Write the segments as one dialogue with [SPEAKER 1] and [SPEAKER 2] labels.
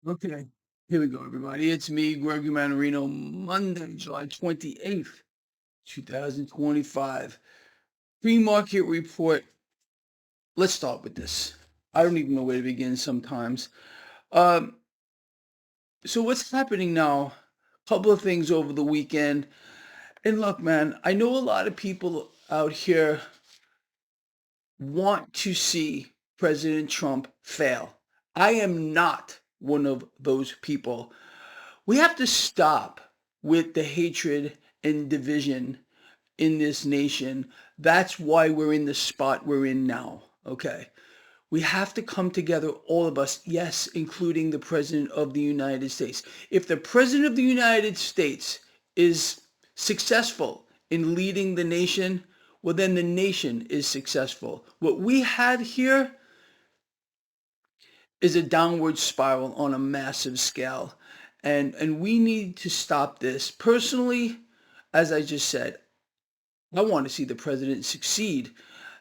[SPEAKER 1] Okay, here we go, everybody. It's me, Gregory Mannarino, Monday, July 28th, 2025. Pre-market report. Let's start with this. I don't even know where to begin sometimes. Um, so what's happening now? Couple of things over the weekend. And look, man, I know a lot of people out here want to see President Trump fail. I am not one of those people. We have to stop with the hatred and division in this nation. That's why we're in the spot we're in now. Okay. We have to come together, all of us, yes, including the President of the United States. If the President of the United States is successful in leading the nation, well, then the nation is successful. What we have here is a downward spiral on a massive scale. And we need to stop this. Personally, as I just said, I want to see the president succeed.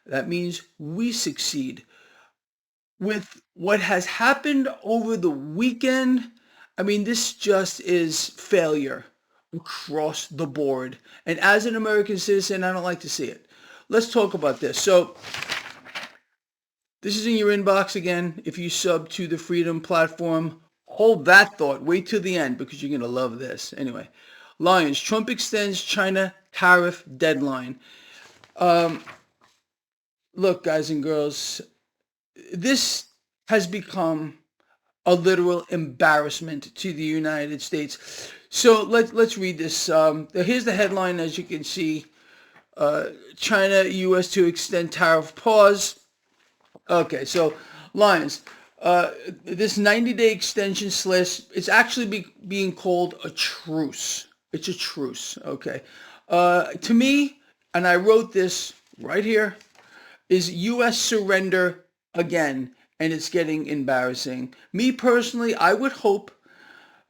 [SPEAKER 1] That means we succeed. With what has happened over the weekend, I mean, this just is failure across the board. And as an American citizen, I don't like to see it. Let's talk about this. So, this is in your inbox again. If you sub to the Freedom platform, hold that thought. Wait till the end because you're going to love this. Anyway, Lions. Trump extends China tariff deadline. Um, Look, guys and girls, this has become a literal embarrassment to the United States. So let's read this. Here's the headline, as you can see. China, U.S. to extend tariff pause. Okay, so Lions, this 90-day extension slash, it's actually being called a truce. It's a truce, okay. To me, and I wrote this right here, is U.S. surrender again, and it's getting embarrassing. Me personally, I would hope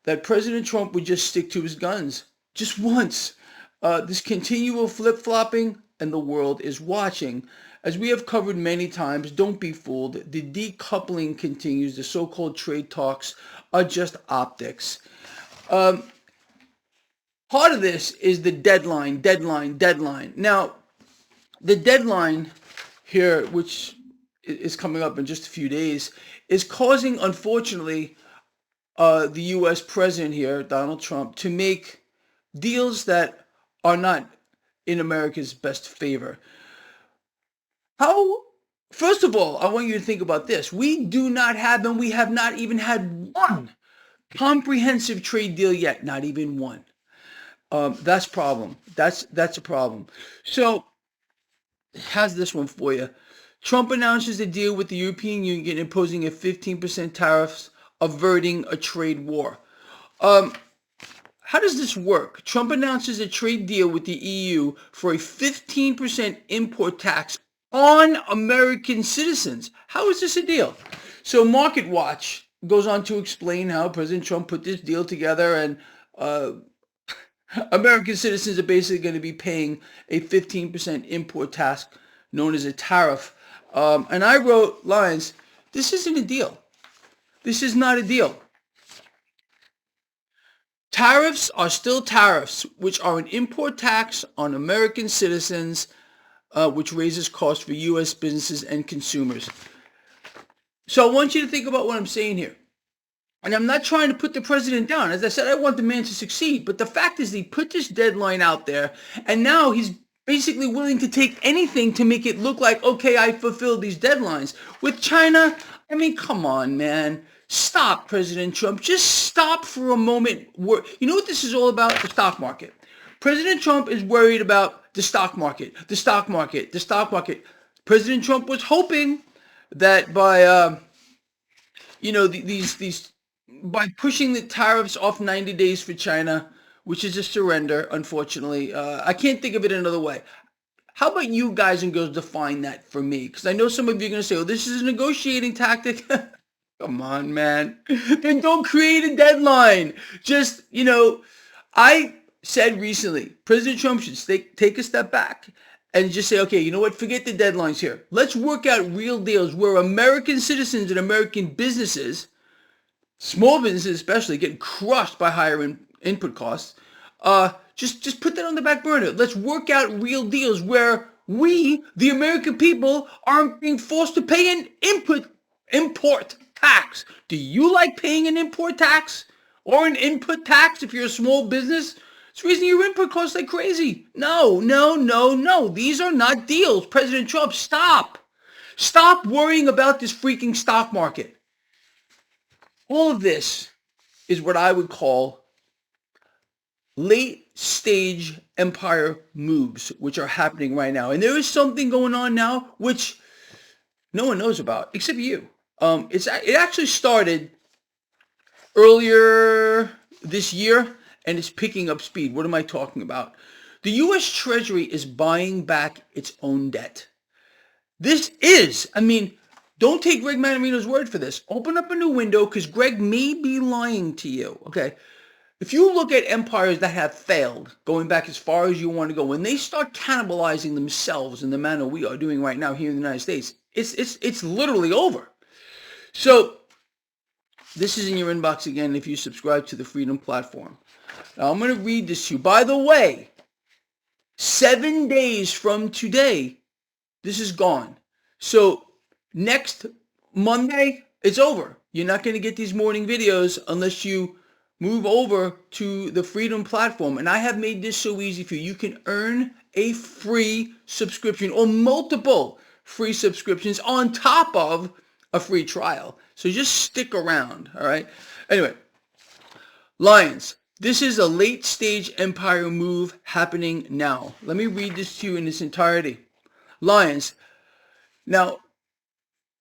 [SPEAKER 1] that President Trump would just stick to his guns just once. This continual flip-flopping, and the world is watching. As we have covered many times, don't be fooled. The decoupling continues. The so-called trade talks are just optics. Um, Part of this is the deadline. Now, the deadline here, which is coming up in just a few days, is causing, unfortunately, the U.S. president here, Donald Trump, to make deals that are not in America's best favor. How, first of all, I want you to think about this. We do not have, and we have not even had one comprehensive trade deal yet, not even one. That's problem. That's a problem. So, how's this one for you? Trump announces a deal with the European Union imposing a 15% tariffs, averting a trade war. Um, how does this work? Trump announces a trade deal with the EU for a 15% import tax on American citizens. How is this a deal? So Market Watch goes on to explain how President Trump put this deal together, and uh, American citizens are basically going to be paying a 15% import tax known as a tariff. And I wrote lines, this isn't a deal. This is not a deal. Tariffs are still tariffs, which are an import tax on American citizens, which raises costs for U.S. businesses and consumers. So I want you to think about what I'm saying here. And I'm not trying to put the president down. As I said, I want the man to succeed. But the fact is, he put this deadline out there, and now he's basically willing to take anything to make it look like, okay, I fulfilled these deadlines. With China, I mean, come on, man. Stop, President Trump. Just stop for a moment. You know what this is all about? The stock market. President Trump is worried about the stock market, the stock market, the stock market. President Trump was hoping that by, these by pushing the tariffs off 90 days for China, which is a surrender, unfortunately. I can't think of it another way. How about you guys and girls define that for me? Because I know some of you are going to say, oh, this is a negotiating tactic. Come on, man. Then don't create a deadline. Just, I said recently, President Trump should take a step back and just say, okay, you know what? Forget the deadlines here. Let's work out real deals where American citizens and American businesses small businesses especially getting crushed by higher input costs. Just put that on the back burner. Let's work out real deals where we, the American people, aren't being forced to pay an import tax. Do you like paying an import tax or an input tax if you're a small business? It's raising your input costs like crazy. No, no, no, no. These are not deals. President Trump, stop. Stop worrying about this freaking stock market. All of this is what I would call late stage empire moves, which are happening right now. And there is something going on now which no one knows about except you. It actually started earlier this year and it's picking up speed. What am I talking about? The U.S. Treasury is buying back its own debt. This is, don't take Greg Mannarino's word for this. Open up a new window because Greg may be lying to you, okay? If you look at empires that have failed, going back as far as you want to go, when they start cannibalizing themselves in the manner we are doing right now here in the United States, it's literally over. So this is in your inbox again if you subscribe to the Freedom Platform. Now I'm going to read this to you. By the way, 7 days from today, this is gone. So next Monday, it's over. You're not going to get these morning videos unless you move over to the Freedom Platform. And I have made this so easy for you. You can earn a free subscription or multiple free subscriptions on top of a free trial. So just stick around, all right? Anyway, Lions, this is a late stage empire move happening now. Let me read this to you in its entirety. Lions, now,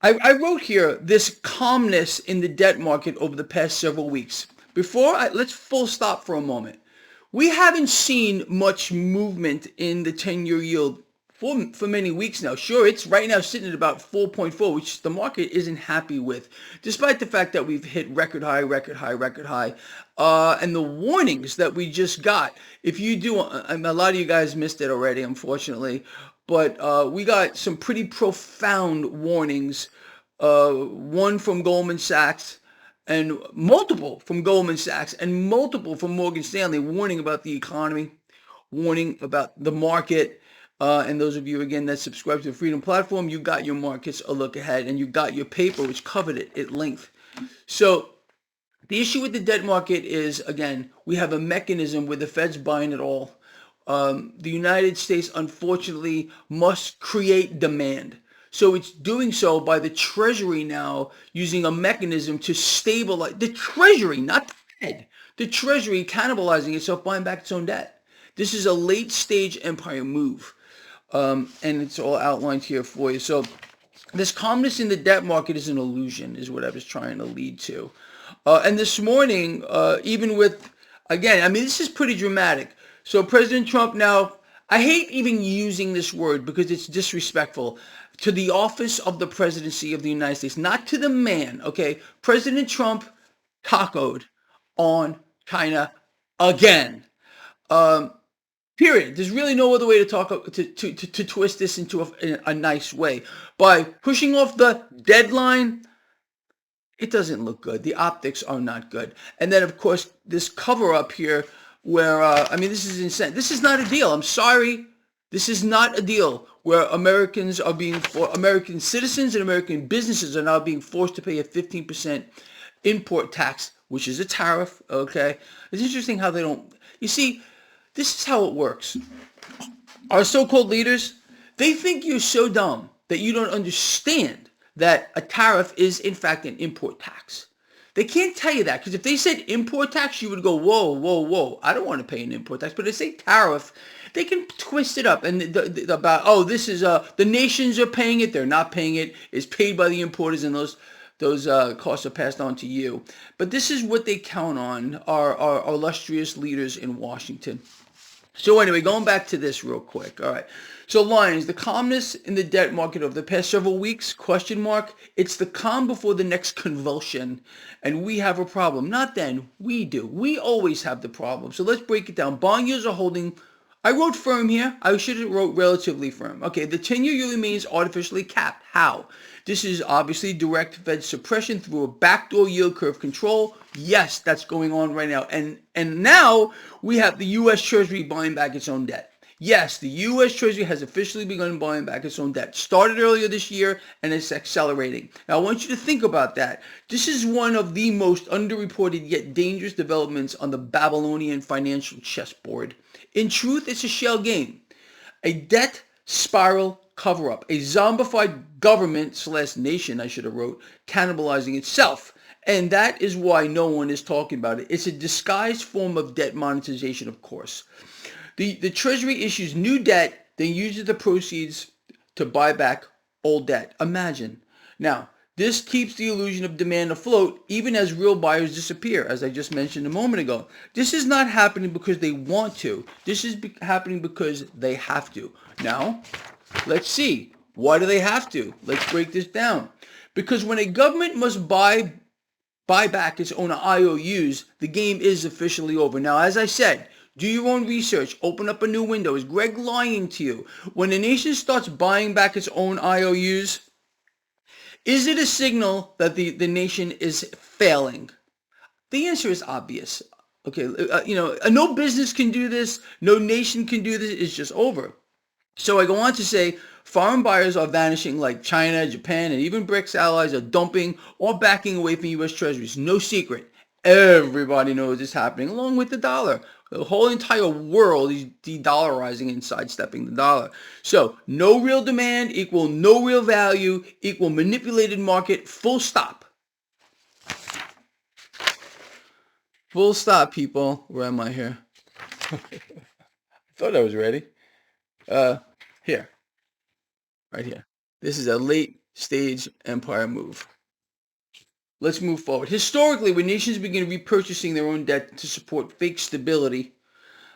[SPEAKER 1] I wrote here this calmness in the debt market over the past several weeks. Let's full stop for a moment. We haven't seen much movement in the 10-year yield for many weeks now. Sure, it's right now sitting at about 4.4, which the market isn't happy with, despite the fact that we've hit record high, and the warnings that we just got. If you do, a lot of you guys missed it already, unfortunately, but we got some pretty profound warnings, one from Goldman Sachs, and multiple from Goldman Sachs and multiple from Morgan Stanley, warning about the economy, warning about the market. And those of you, again, that subscribe to the Freedom Platform, you got your markets a look ahead and you got your paper, which covered it at length. So the issue with the debt market is, again, we have a mechanism where the Fed's buying it all. The United States, unfortunately, must create demand. So it's doing so by the Treasury now using a mechanism to stabilize the Treasury, not the Fed. The Treasury cannibalizing itself, buying back its own debt. This is a late stage empire move. And it's all outlined here for you. So this calmness in the debt market is an illusion, is what I was trying to lead to. And this morning, even with, again, this is pretty dramatic. So President Trump now, I hate even using this word because it's disrespectful to the office of the presidency of the United States, not to the man, okay? President Trump tacoed on China again. Period. There's really no other way to talk to twist this into a nice way. By pushing off the deadline, it doesn't look good. The optics are not good. And then, of course, this cover up here where, this is insane. This is not a deal. I'm sorry. This is not a deal where American citizens and American businesses are now being forced to pay a 15% import tax, which is a tariff, okay? It's interesting how they don't, you see, this is how it works. Our so-called leaders, they think you're so dumb that you don't understand that a tariff is, in fact, an import tax. They can't tell you that because if they said import tax, you would go, whoa, whoa, whoa. I don't want to pay an import tax. But if they say tariff, they can twist it up and this is the nations are paying it. They're not paying it. It's paid by the importers, and those costs are passed on to you. But this is what they count on, our illustrious leaders in Washington. So anyway, going back to this real quick. All right. So Lions, the calmness in the debt market over the past several weeks, question mark, it's the calm before the next convulsion. And we have a problem. Not then, we do. We always have the problem. So let's break it down. Bond yields are holding, I wrote firm here. I should have wrote relatively firm. Okay, the 10-year yield remains artificially capped. How? This is obviously direct Fed suppression through a backdoor yield curve control. Yes, that's going on right now. And now we have the U.S. Treasury buying back its own debt. Yes, the U.S. Treasury has officially begun buying back its own debt. Started earlier this year and it's accelerating. Now, I want you to think about that. This is one of the most underreported yet dangerous developments on the Babylonian financial chessboard. In truth, it's a shell game, a debt spiral cover-up, a zombified government/nation, I should have wrote, cannibalizing itself. And that is why no one is talking about it. It's a disguised form of debt monetization, of course. The Treasury issues new debt, then uses the proceeds to buy back old debt. Imagine. Now, this keeps the illusion of demand afloat even as real buyers disappear, as I just mentioned a moment ago. This is not happening because they want to. This is happening because they have to. Now, let's see. Why do they have to? Let's break this down. Because when a government must buy back its own IOUs, the game is officially over. Now, as I said, do your own research. Open up a new window. Is Greg lying to you? When a nation starts buying back its own IOUs, is it a signal that the nation is failing? The answer is obvious. Okay, no business can do this. No nation can do this. It's just over. So I go on to say foreign buyers are vanishing like China, Japan, and even BRICS allies are dumping or backing away from U.S. treasuries. No secret. Everybody knows it's happening along with the dollar. The whole entire world is de-dollarizing and sidestepping the dollar. So no real demand equal no real value equal manipulated market, full stop. Full stop, people. Where am I here? I thought I was ready. Here. Right here. This is a late stage empire move. Let's move forward. Historically, when nations begin repurchasing their own debt to support fake stability,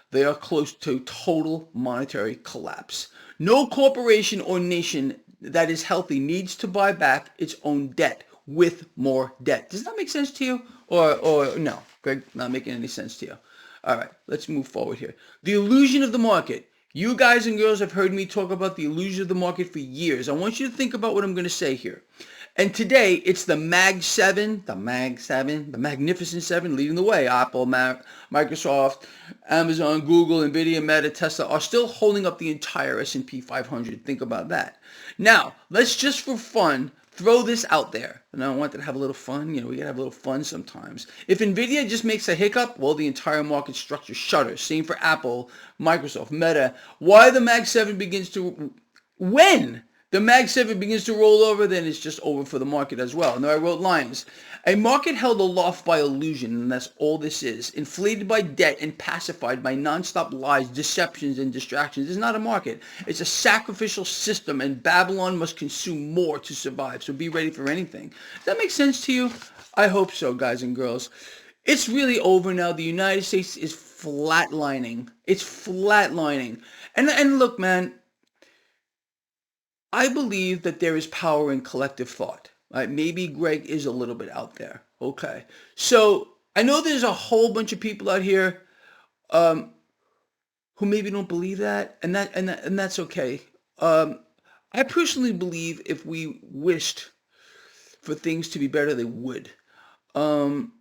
[SPEAKER 1] they are close to total monetary collapse. No corporation or nation that is healthy needs to buy back its own debt with more debt. Does that make sense to you? Or no? Greg, not making any sense to you. All right, let's move forward here. The illusion of the market. You guys and girls have heard me talk about the illusion of the market for years. I want you to think about what I'm going to say here. And today, it's the Mag 7, the Magnificent 7 leading the way. Apple, Microsoft, Amazon, Google, Nvidia, Meta, Tesla are still holding up the entire S&P 500. Think about that. Now, let's just for fun throw this out there. And I want to have a little fun. We gotta have a little fun sometimes. If Nvidia just makes a hiccup, well, the entire market structure shudders. Same for Apple, Microsoft, Meta. When the Mag 7 begins to roll over, then it's just over for the market as well. Now I wrote lines. A market held aloft by illusion, and that's all this is. Inflated by debt and pacified by nonstop lies, deceptions, and distractions. It's not a market. It's a sacrificial system, and Babylon must consume more to survive. So be ready for anything. Does that make sense to you? I hope so, guys and girls. It's really over now. The United States is flatlining. It's flatlining. And look, man, I believe that there is power in collective thought. Right? Maybe Greg is a little bit out there. Okay. So I know there's a whole bunch of people out here who maybe don't believe that, and that's okay. I personally believe if we wished for things to be better, they would. And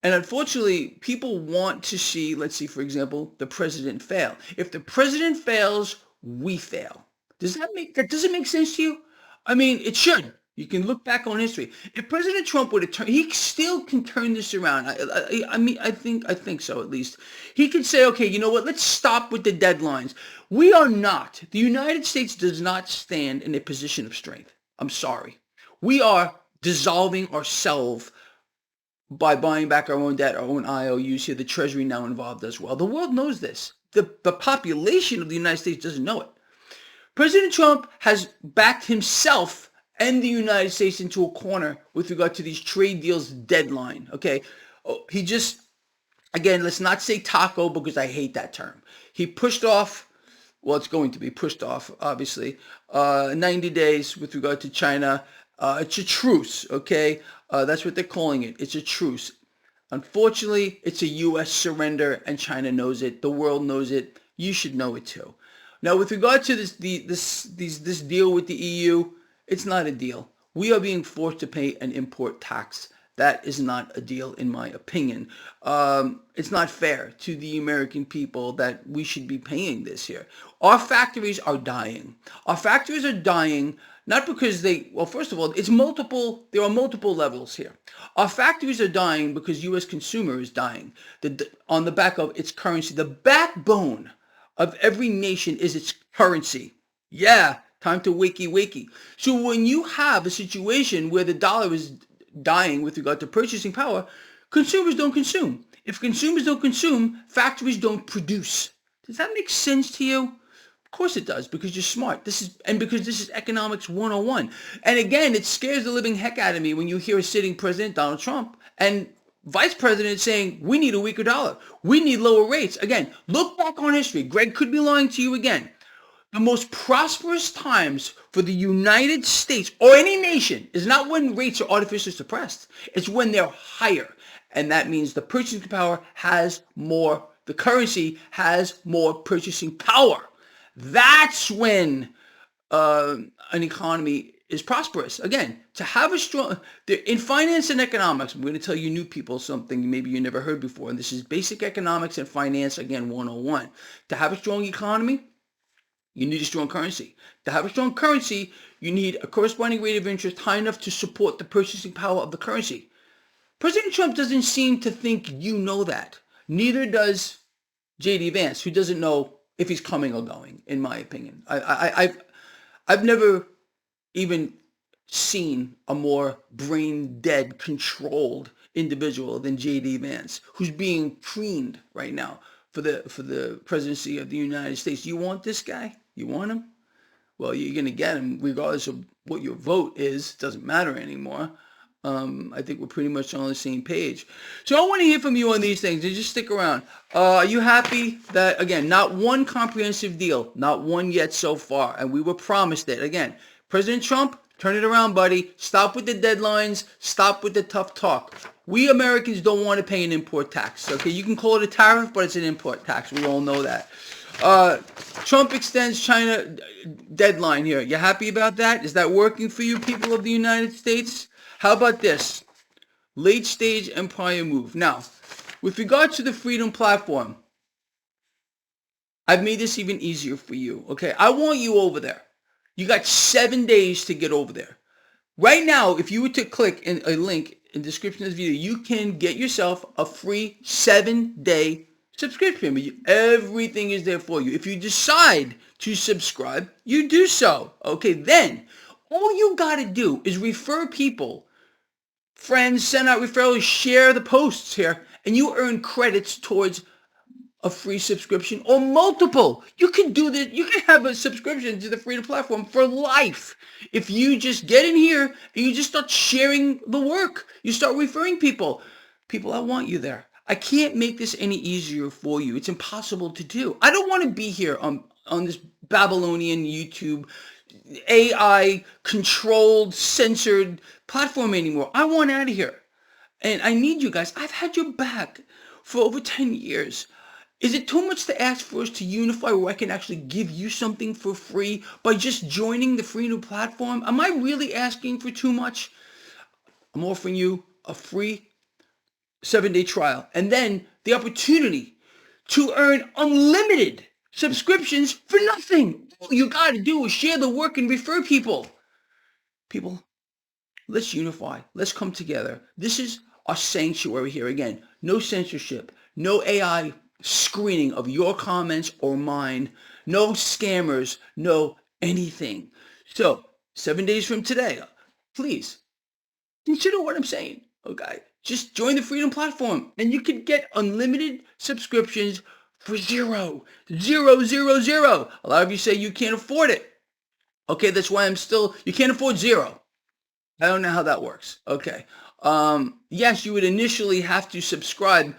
[SPEAKER 1] unfortunately, people want to see, let's see, for example, the president fail. If the president fails, we fail. Does it make sense to you? I mean, it should. You can look back on history. If President Trump would have turned, he still can turn this around. I think so at least. He could say, okay, you know what? Let's stop with the deadlines. The United States does not stand in a position of strength. I'm sorry. We are dissolving ourselves by buying back our own debt, our own IOUs here. The Treasury now involved as well. The world knows this. The population of the United States doesn't know it. President Trump has backed himself and the United States into a corner with regard to these trade deals deadline. Okay, he just, again, let's not say taco because I hate that term. He pushed off, well, it's going to be pushed off, obviously, 90 days with regard to China. It's a truce, okay? That's what they're calling it. It's a truce. Unfortunately, it's a U.S. surrender, and China knows it. The world knows it. You should know it too. Now, with regard to this deal with the EU, it's not a deal. We are being forced to pay an import tax. That is not a deal, in my opinion. It's not fair to the American people that we should be paying this here. Our factories are dying. Our factories are dying not because well, first of all, there are multiple levels here. Our factories are dying because U.S. consumer is dying on the back of its currency. The backbone of every nation is its currency. Yeah, time to wakey wakey. So when you have a situation where the dollar is dying with regard to purchasing power, consumers don't consume. If consumers don't consume, factories don't produce. Does that make sense to you? Of course it does, because you're smart. Because this is economics 101. And again, it scares the living heck out of me when you hear a sitting president, Donald Trump, and vice president saying, we need a weaker dollar. We need lower rates. Again, look back on history. Greg could be lying to you again. The most prosperous times for the United States or any nation is not when rates are artificially suppressed. It's when they're higher. And that means the purchasing power has more, the currency has more purchasing power. That's when an economy is prosperous. Again, to have a strong, in finance and economics, I'm going to tell you new people something maybe you never heard before, and this is basic economics and finance, again, 101. To have a strong economy, you need a strong currency. To have a strong currency, you need a corresponding rate of interest high enough to support the purchasing power of the currency. President Trump doesn't seem to think you know that. Neither does J.D. Vance, who doesn't know if he's coming or going, in my opinion. I've never even seen a more brain-dead, controlled individual than J.D. Vance, who's being preened right now for the presidency of the United States. You want this guy? You want him? Well, you're going to get him regardless of what your vote is. It doesn't matter anymore. I think we're pretty much on the same page. So I want to hear from you on these things, and just stick around. Are you happy that, again, not one comprehensive deal, not one yet so far, and we were promised it. Again, President Trump, turn it around, buddy. Stop with the deadlines. Stop with the tough talk. We Americans don't want to pay an import tax. Okay, you can call it a tariff, but it's an import tax. We all know that. Trump extends China deadline here. You happy about that? Is that working for you, people of the United States? How about this? Late stage empire move. Now, with regard to the Freedom Platform, I've made this even easier for you. Okay, I want you over there. You got 7 days to get over there. Right now, if you were to click in a link in the description of this video, you can get yourself a free 7-day subscription. Everything is there for you. If you decide to subscribe, you do so. Okay, then all you got to do is refer people, friends, send out referrals, share the posts here, and you earn credits towards a free subscription or multiple. You can do this. You can have a subscription to the Freedom Platform for life. If you just get in here and you just start sharing the work, you start referring people. People, I want you there. I can't make this any easier for you. It's impossible to do. I don't want to be here on this Babylonian YouTube AI controlled, censored platform anymore. I want out of here. And I need you guys. I've had your back for over 10 years. Is it too much to ask for us to unify where I can actually give you something for free by just joining the Freedom Platform? Am I really asking for too much? I'm offering you a free 7-day trial and then the opportunity to earn unlimited subscriptions for nothing. All you got to do is share the work and refer people. People, let's unify. Let's come together. This is our sanctuary here. Again, no censorship, no AI screening of your comments or mine, no scammers, no anything. So 7 days from today, please consider what I'm saying. Okay, just join the Freedom Platform and you can get unlimited subscriptions for zero. A lot of you say you can't afford it. Okay, that's why you can't afford zero. I don't know how that works. Okay. Yes, you would initially have to subscribe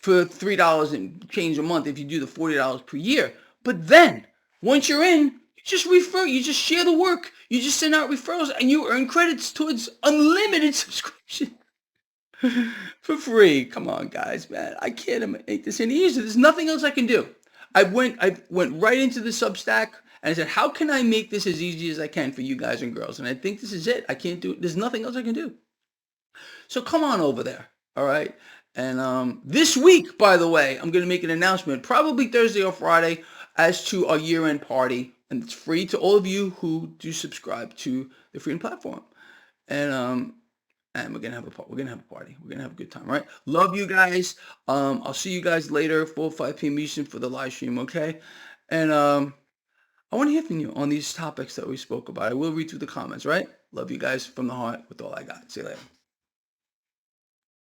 [SPEAKER 1] for $3 and change a month if you do the $40 per year. But then, once you're in, you just refer, you just share the work, you just send out referrals, and you earn credits towards unlimited subscription. For free. Come on, guys, man. I can't make this any easier. There's nothing else I can do. I went right into the Substack and I said, how can I make this as easy as I can for you guys and girls? And I think this is it. I can't do it. There's nothing else I can do. So come on over there. All right. And this week, by the way, I'm going to make an announcement, probably Thursday or Friday, as to our year-end party. And it's free to all of you who do subscribe to the Freedom Platform. And we're gonna have a party. We're gonna have a good time, right? Love you guys. I'll see you guys later, 4 or 5 p.m. Eastern for the live stream, okay? And I want to hear from you on these topics that we spoke about. I will read through the comments, right? Love you guys from the heart with all I got. See you later.